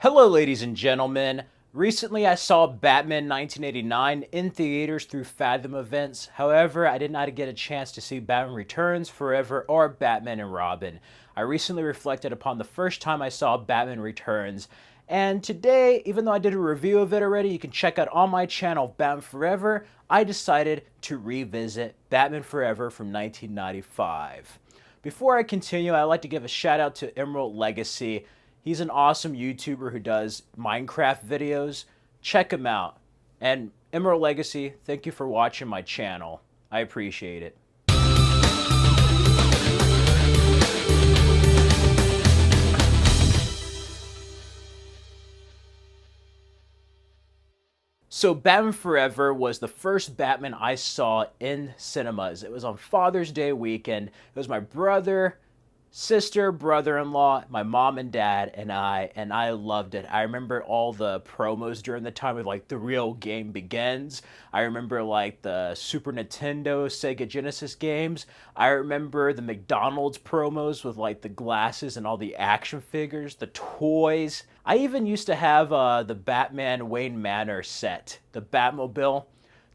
Hello, ladies and gentlemen. Recently, I saw Batman 1989 in theaters through Fathom Events. However, I did not get a chance to see Batman Returns, Forever, or Batman and Robin. I recently reflected upon the first time I saw Batman Returns. And today, even though I did a review of it already, you can check out on my channel, Batman Forever, I decided to revisit Batman Forever from 1995. Before I continue, I'd like to give a shout out to Emerald Legacy. He's an awesome YouTuber who does Minecraft videos. Check him out. And Emerald Legacy, thank you for watching my channel. I appreciate it. So Batman Forever was the first Batman I saw in cinemas. It was on Father's Day weekend. It was my brother, sister, brother-in-law, my mom and dad, and I loved it. I remember all the promos during the time of like the real game begins. I remember like the Super Nintendo, Sega Genesis games. I remember the McDonald's promos with like the glasses and all the action figures, the toys. I even used to have the Batman Wayne Manor set, the Batmobile.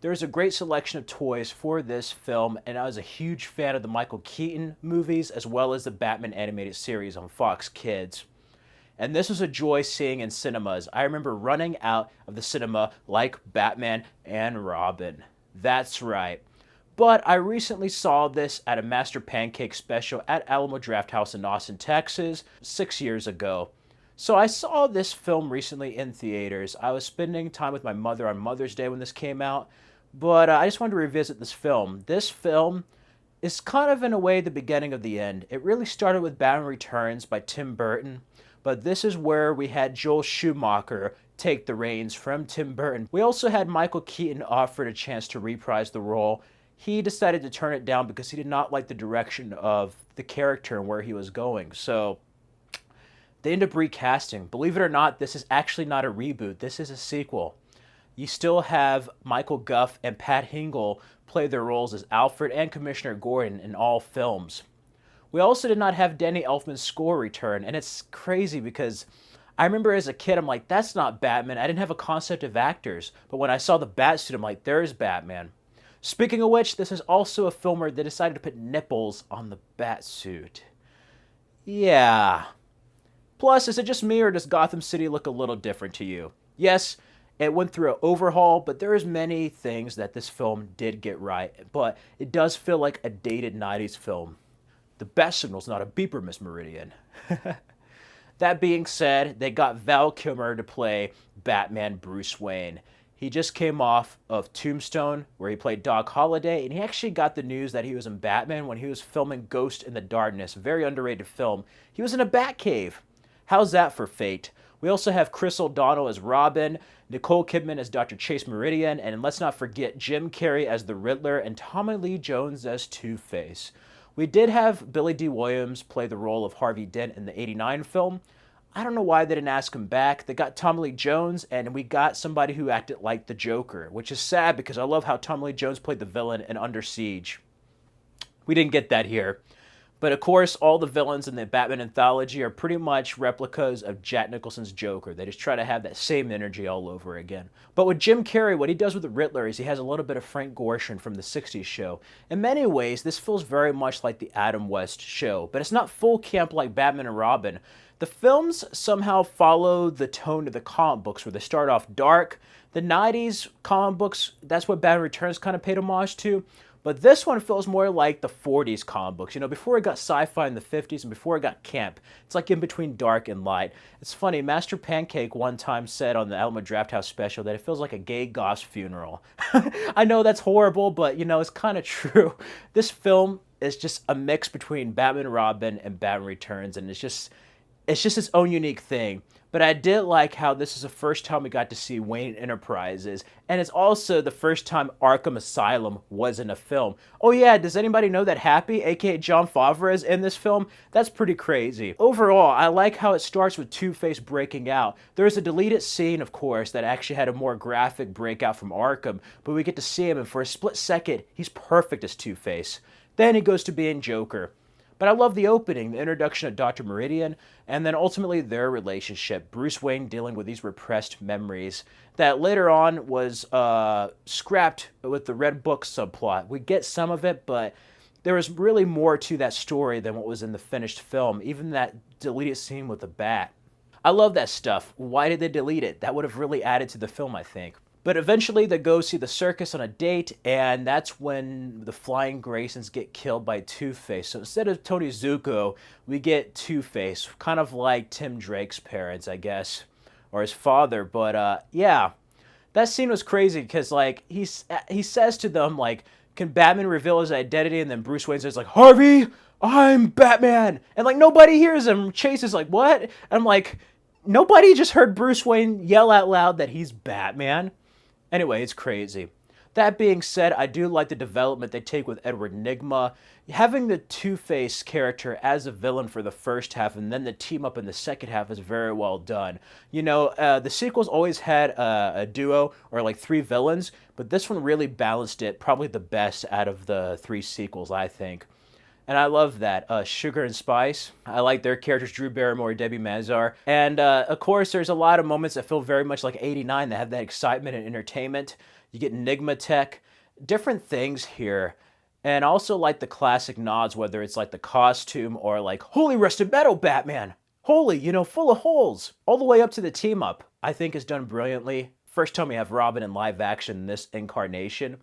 There's a great selection of toys for this film, and I was a huge fan of the Michael Keaton movies as well as the Batman animated series on Fox Kids. And this was a joy seeing in cinemas. I remember running out of the cinema like Batman and Robin. That's right. But I recently saw this at a Master Pancake special at Alamo Drafthouse in Austin, Texas, 6 years ago. So I saw this film recently in theaters. I was spending time with my mother on Mother's Day when this came out. But I just wanted to revisit this film. This film is kind of, in a way, the beginning of the end. It really started with Batman Returns by Tim Burton, but this is where we had Joel Schumacher take the reins from Tim Burton. We also had Michael Keaton offered a chance to reprise the role. He decided to turn it down because he did not like the direction of the character and where he was going. So they ended up recasting. Believe it or not, this is actually not a reboot. This is a sequel. You still have Michael Gough and Pat Hingle play their roles as Alfred and Commissioner Gordon in all films. We also did not have Danny Elfman's score return, and it's crazy because I remember as a kid, I'm like, that's not Batman. I didn't have a concept of actors, but when I saw the Batsuit, I'm like, there's Batman. Speaking of which, this is also a film where they decided to put nipples on the Batsuit. Yeah. Plus, is it just me or does Gotham City look a little different to you? Yes, it went through an overhaul, but there's many things that this film did get right. But it does feel like a dated 90s film. The bat signal's not a beeper, Miss Meridian. That being said, they got Val Kilmer to play Batman Bruce Wayne. He just came off of Tombstone, where he played Doc Holliday, and he actually got the news that he was in Batman when he was filming Ghost in the Darkness, a very underrated film. He was in a Batcave. How's that for fate? We also have Chris O'Donnell as Robin, Nicole Kidman as Dr. Chase Meridian, and let's not forget Jim Carrey as the Riddler and Tommy Lee Jones as Two-Face. We did have Billy D. Williams play the role of Harvey Dent in the '89 film. I don't know why they didn't ask him back. They got Tommy Lee Jones, and we got somebody who acted like the Joker, which is sad because I love how Tommy Lee Jones played the villain in Under Siege. We didn't get that here. But of course, all the villains in the Batman anthology are pretty much replicas of Jack Nicholson's Joker. They just try to have that same energy all over again. But with Jim Carrey, what he does with the Riddler is he has a little bit of Frank Gorshin from the '60s show. In many ways, this feels very much like the Adam West show, but it's not full camp like Batman and Robin. The films somehow follow the tone of the comic books, where they start off dark. The '90s comic books, that's what Batman Returns kind of paid homage to. But this one feels more like the '40s comic books. You know, before it got sci-fi in the '50s and before it got camp. It's like in between dark and light. It's funny, Master Pancake one time said on the Alamo Drafthouse special that it feels like a gay goth's funeral. I know that's horrible, but you know, it's kind of true. This film is just a mix between Batman and Robin and Batman Returns, and it's just its own unique thing. But I did like how this is the first time we got to see Wayne Enterprises, and it's also the first time Arkham Asylum was in a film. Oh yeah, does anybody know that Happy, aka Jon Favreau, is in this film? That's pretty crazy. Overall, I like how it starts with Two-Face breaking out. There's a deleted scene, of course, that actually had a more graphic breakout from Arkham, but we get to see him, and for a split second, he's perfect as Two-Face. Then he goes to being Joker. But I love the opening, the introduction of Dr. Meridian, and then ultimately their relationship. Bruce Wayne dealing with these repressed memories that later on was scrapped with the Red Book subplot. We get some of it, but there was really more to that story than what was in the finished film, even that deleted scene with the bat. I love that stuff. Why did they delete it? That would have really added to the film, I think. But eventually they go see the circus on a date, and that's when the Flying Graysons get killed by Two-Face. So instead of Tony Zuko, we get Two-Face, kind of like Tim Drake's parents, I guess, or his father. But yeah, that scene was crazy because like he says to them like, "Can Batman reveal his identity?" And then Bruce Wayne says like, "Harvey, I'm Batman," and like nobody hears him. Chase is like, "What?" And I'm like, nobody just heard Bruce Wayne yell out loud that he's Batman. Anyway, it's crazy. That being said, I do like the development they take with Edward Nygma. Having the Two-Face character as a villain for the first half and then the team up in the second half is very well done. You know, the sequels always had a duo or like three villains, but this one really balanced it, probably the best out of the three sequels, I think. And I love that. Sugar and Spice. I like their characters, Drew Barrymore, Debbie Mazar. And of course, there's a lot of moments that feel very much like 89 that have that excitement and entertainment. You get Enigma Tech, different things here. And also like the classic nods, whether it's like the costume or like, holy rusted metal Batman. Holy, you know, full of holes. All the way up to the team up, I think is done brilliantly. First time we have Robin in live action in this incarnation.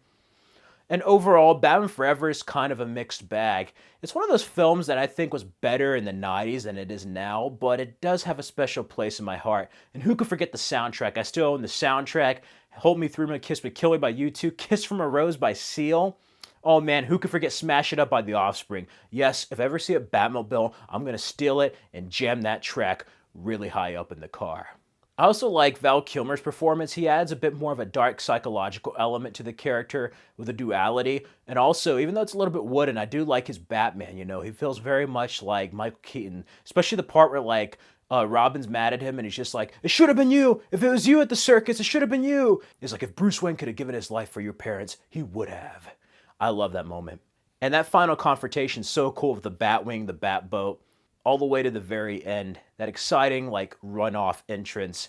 And overall, Batman Forever is kind of a mixed bag. It's one of those films that I think was better in the 90s than it is now, but it does have a special place in my heart. And who could forget the soundtrack? I still own the soundtrack. Hold Me Through My Kiss Me Kill Me by U2, Kiss from a Rose by Seal. Oh man, who could forget Smash It Up by The Offspring? Yes, if I ever see a Batmobile, I'm going to steal it and jam that track really high up in the car. I also like Val Kilmer's performance. He adds a bit more of a dark psychological element to the character with a duality. And also, even though it's a little bit wooden, I do like his Batman, you know. He feels very much like Michael Keaton, especially the part where like Robin's mad at him and he's just like, "It should have been you. If it was you at the circus, it should have been you." He's like, "If Bruce Wayne could have given his life for your parents, he would have." I love that moment. And that final confrontation is so cool with the Batwing, the Batboat, all the way to the very end. That exciting, like, runoff entrance.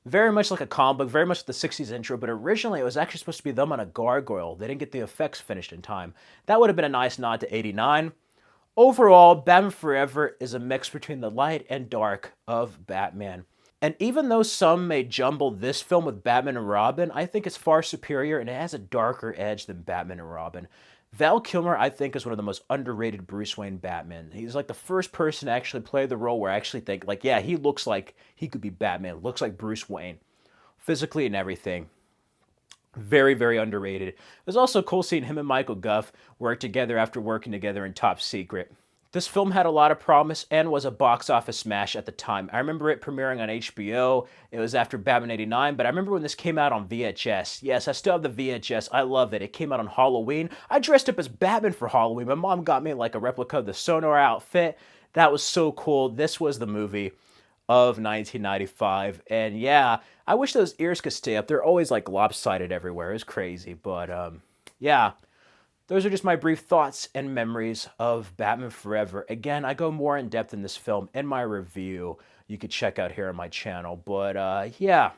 Very much like a comic book, very much the 60s intro, but originally it was actually supposed to be them on a gargoyle. They didn't get the effects finished in time. That would have been a nice nod to 89. Overall, Batman Forever is a mix between the light and dark of Batman. And even though some may jumble this film with Batman and Robin, I think it's far superior and it has a darker edge than Batman and Robin. Val Kilmer, I think, is one of the most underrated Bruce Wayne Batman. He's like the first person to actually play the role where I actually think, like, yeah, he looks like he could be Batman. Looks like Bruce Wayne. Physically and everything. Very, very underrated. It was also cool seeing him and Michael Gough work together after working together in Top Secret. This film had a lot of promise and was a box office smash at the time. I remember it premiering on HBO. It was after Batman 89, but I remember when this came out on VHS. Yes, I still have the VHS. I love it. It came out on Halloween. I dressed up as Batman for Halloween. My mom got me like a replica of the Sonar outfit. That was so cool. This was the movie of 1995. And yeah, I wish those ears could stay up. They're always like lopsided everywhere. It's crazy, but yeah. Those are just my brief thoughts and memories of Batman Forever. Again, I go more in depth in this film in my review you could check out here on my channel. But yeah,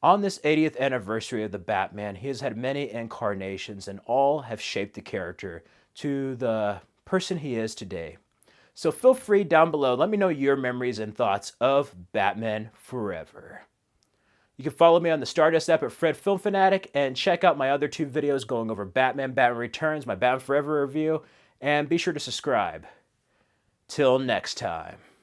on this 80th anniversary of the Batman, he has had many incarnations and all have shaped the character to the person he is today. So feel free down below, let me know your memories and thoughts of Batman Forever. You can follow me on the Stardust app at Fred Film Fanatic and check out my other two videos going over Batman, Batman Returns, my Batman Forever review, and be sure to subscribe. Till next time.